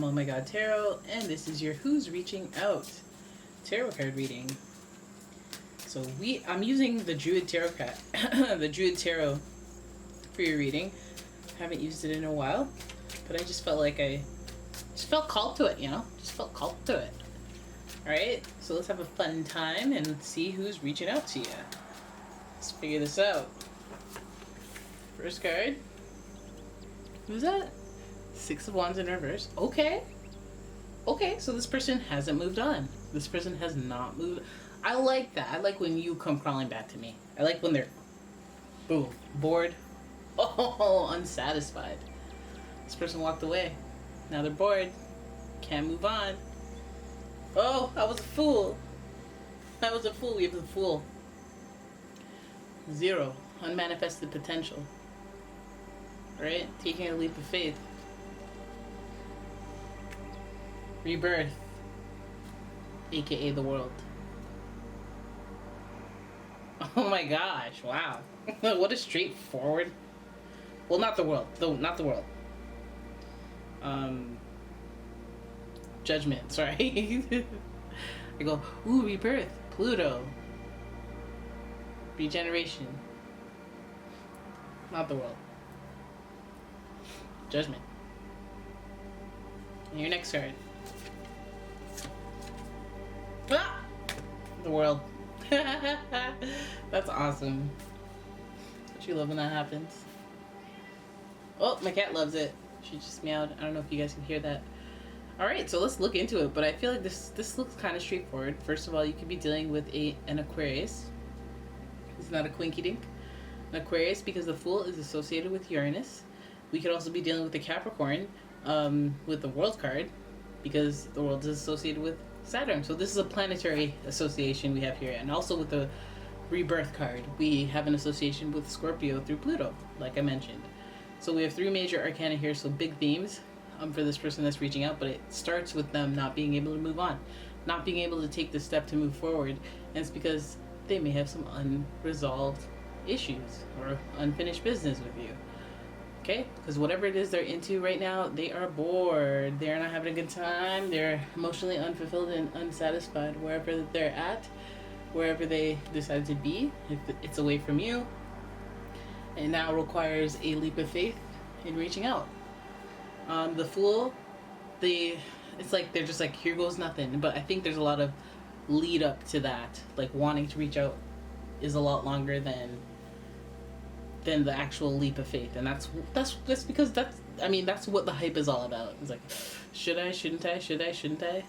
Oh My God Tarot, and this is your Who's Reaching Out tarot card reading. So I'm using the Druid Tarot card, the Druid Tarot for your reading. Haven't used it in a while, but I just felt like I just felt called to it, Just felt called to it. Alright, so let's have a fun time and see who's reaching out to you. Let's figure this out. First card. Who's that? Six of Wands in reverse. Okay, so this person hasn't moved on. This person has not moved. I like that. I like when you come crawling back to me. I like when they're, boom, bored. Oh, unsatisfied. This person walked away. Now they're bored. Can't move on. Oh, I was a fool. I was a fool. We have the Fool. 0. Unmanifested potential. Right? Taking a leap of faith. Rebirth. AKA the world. Oh my gosh, wow. What a straightforward. Well, not the world. Though, not the world. Judgment, sorry. I go, ooh, rebirth. Pluto. Regeneration. Not the world. Judgment. And your next card. Ah! The world. That's awesome. Don't you love when that happens? Oh, my cat loves it. She just meowed. I don't know if you guys can hear that. Alright, so let's look into it, but I feel like this looks kind of straightforward. First of all, you could be dealing with an Aquarius. It's not a quinky dink. An Aquarius, because the Fool is associated with Uranus. We could also be dealing with the Capricorn with the World card, because the World is associated with Saturn. So this is a planetary association we have here. And also with the Rebirth card, we have an association with Scorpio through Pluto, like I mentioned. So we have 3 major arcana here, so big themes for this person that's reaching out, but it starts with them not being able to move on, not being able to take the step to move forward. And it's because they may have some unresolved issues or unfinished business with you. Okay? Because whatever it is they're into right now, they are bored. They're not having a good time. They're emotionally unfulfilled and unsatisfied wherever they're at, wherever they decide to be. If it's away from you, it now requires a leap of faith in reaching out. The Fool, it's like they're just like, here goes nothing. But I think there's a lot of lead up to that. Like wanting to reach out is a lot longer than the actual leap of faith. And that's because that's what the hype is all about. It's like, should I, shouldn't I, should I, shouldn't I?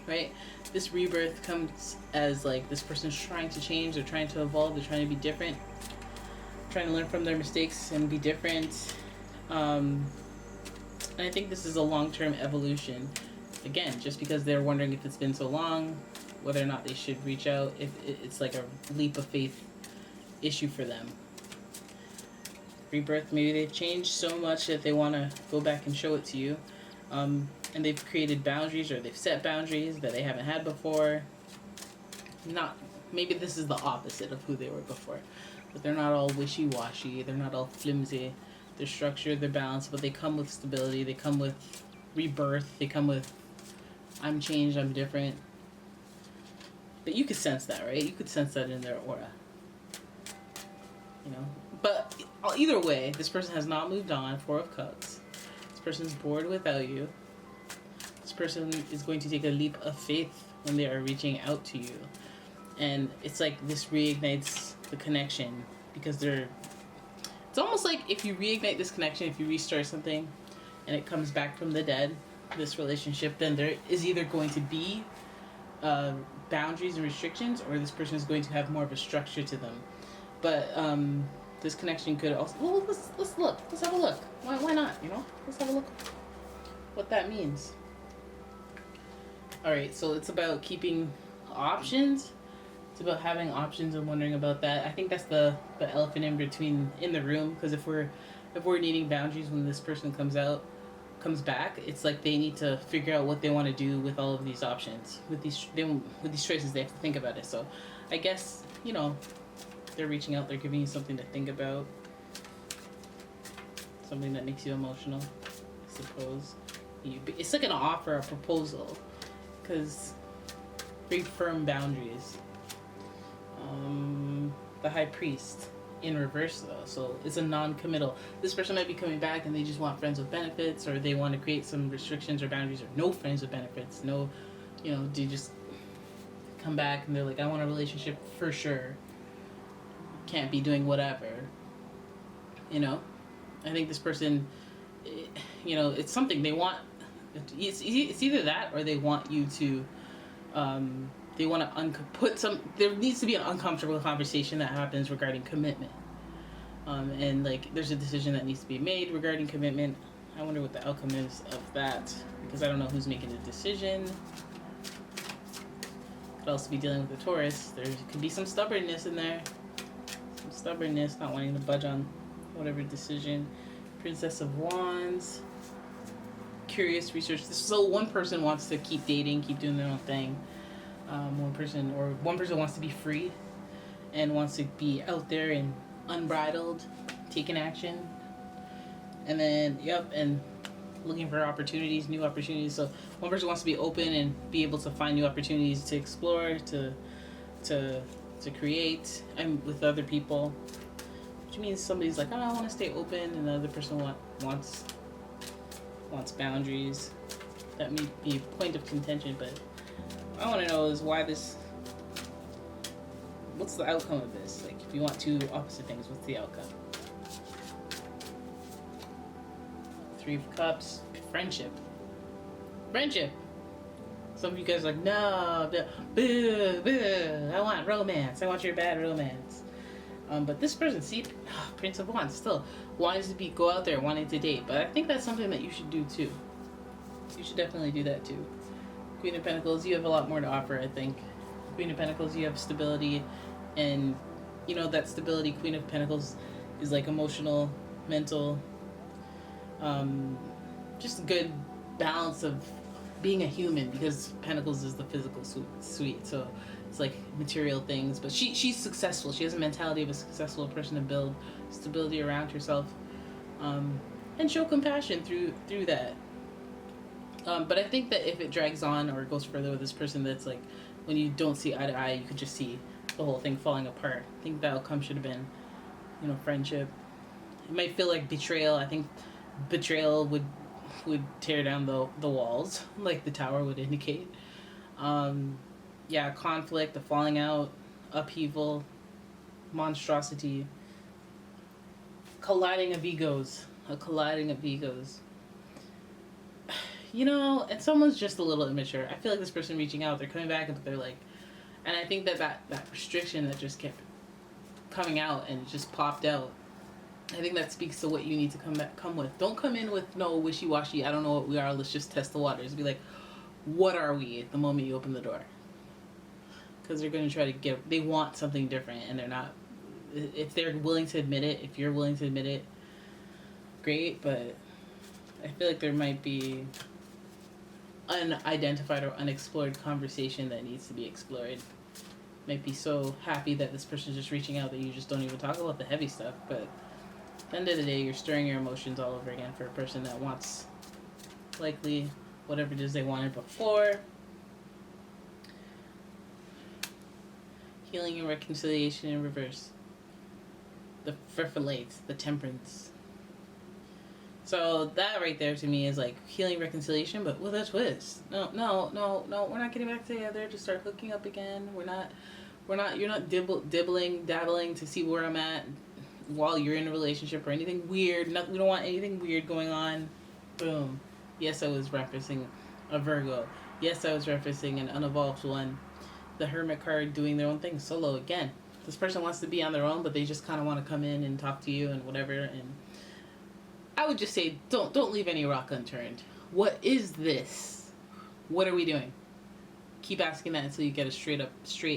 Right? This rebirth comes as like this person's trying to change, they're trying to evolve, they're trying to be different, trying to learn from their mistakes and be different. And I think this is a long-term evolution. Again, just because they're wondering if it's been so long, whether or not they should reach out, if it's like a leap of faith issue for them. Rebirth, maybe they've changed so much that they want to go back and show it to you. And they've created boundaries, or they've set boundaries that they haven't had before. Maybe this is the opposite of who they were before. But they're not all wishy-washy, they're not all flimsy. They're structured, they're balanced, but they come with stability, they come with rebirth, they come with, I'm changed, I'm different. But you could sense that, right? You could sense that in their aura. But either way, this person has not moved on. 4 of Cups. This person's bored without you. This person is going to take a leap of faith when they are reaching out to you. And it's like this reignites the connection, because it's almost like if you reignite this connection, if you restart something and it comes back from the dead, this relationship, then there is either going to be boundaries and restrictions, or this person is going to have more of a structure to them. But this connection could also, well, let's look. Let's have a look. Why not, Let's have a look what that means. Alright, so it's about keeping options. It's about having options and wondering about that. I think that's the elephant in the room, because if we're needing boundaries when this person comes back, it's like they need to figure out what they want to do with all of these options. With these choices, they have to think about it. So I guess, they're reaching out, they're giving you something to think about. Something that makes you emotional, I suppose. It's like an offer, a proposal, because very firm boundaries. The High Priest in reverse though, so it's a non-committal. This person might be coming back and they just want friends with benefits, or they want to create some restrictions or boundaries, or no friends with benefits. No, they just come back and they're like, I want a relationship for sure. Can't be doing whatever. I think this person, it's something they want. It's either that, or they want you to they want to there needs to be an uncomfortable conversation that happens regarding commitment. And like there's a decision that needs to be made regarding commitment. I wonder what the outcome is of that, because I don't know who's making the decision. Could also be dealing with a Taurus. There could be some stubbornness in there. Some stubbornness, not wanting to budge on whatever decision. Princess of Wands. Curious research. So one person wants to keep dating, keep doing their own thing. One person wants to be free and wants to be out there and unbridled, taking action. And then, and looking for opportunities, new opportunities. So one person wants to be open and be able to find new opportunities to explore, to create, and with other people. Which means somebody's like, I want to stay open, and the other person wants boundaries. That may be a point of contention, but I want to know is what's the outcome of this? Like, if you want two opposite things, what's the outcome? Three of Cups, friendship. Some of you guys are like, no, boo, I want romance. I want your bad romance. But this person, Prince of Wands, still wanting to go out there, wanting to date. But I think that's something that you should do too. You should definitely do that too. Queen of Pentacles, you have a lot more to offer, I think. Queen of Pentacles, you have stability, and that stability, Queen of Pentacles, is like emotional, mental, just a good balance of being a human, because Pentacles is the physical suite, so it's like material things. But she's successful. She has a mentality of a successful person to build stability around herself, and show compassion through that. But I think that if it drags on or goes further with this person, that's like when you don't see eye to eye, you could just see the whole thing falling apart. I think the outcome should have been, friendship. It might feel like betrayal. I think betrayal would tear down the walls, like the tower would indicate. Conflict, the falling out, upheaval, monstrosity, colliding of egos. And someone's just a little immature. I feel like this person reaching out, they're coming back, but they're like, and I think that restriction that just kept coming out and just popped out, I think that speaks to what you need to come with. Don't come in with no wishy-washy, I don't know what we are, let's just test the waters. Be like, what are we the moment you open the door? Because they're going to try to they want something different, and they're not. If they're willing to admit it, if you're willing to admit it, great, but I feel like there might be unidentified or unexplored conversation that needs to be explored. Might be so happy that this person's just reaching out that you just don't even talk about the heavy stuff, but at the end of the day, you're stirring your emotions all over again for a person that wants likely whatever it is they wanted before. Healing and reconciliation in reverse. The Friffolate, the Temperance. So that right there to me is like healing, reconciliation, but with a twist. No, we're not getting back together to start hooking up again. You're not dabbling to see where I'm at while you're in a relationship or anything weird. We don't want anything weird going on. Boom. Yes, I was referencing a Virgo. Yes, I was referencing an unevolved one. The Hermit card doing their own thing solo again. This person wants to be on their own, but they just kind of want to come in and talk to you and whatever. And I would just say, don't leave any rock unturned. What is this? What are we doing? Keep asking that until you get a straight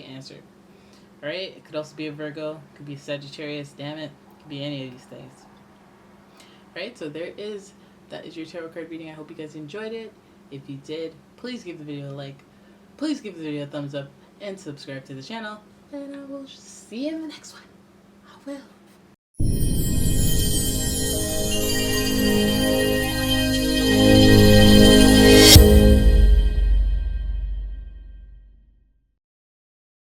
answer. All right? It could also be a Virgo. It could be a Sagittarius. Damn it. It could be any of these things. All right? So that is your tarot card reading. I hope you guys enjoyed it. If you did, please give the video a like. Please give the video a thumbs up and subscribe to the channel. And I will see you in the next one. I will.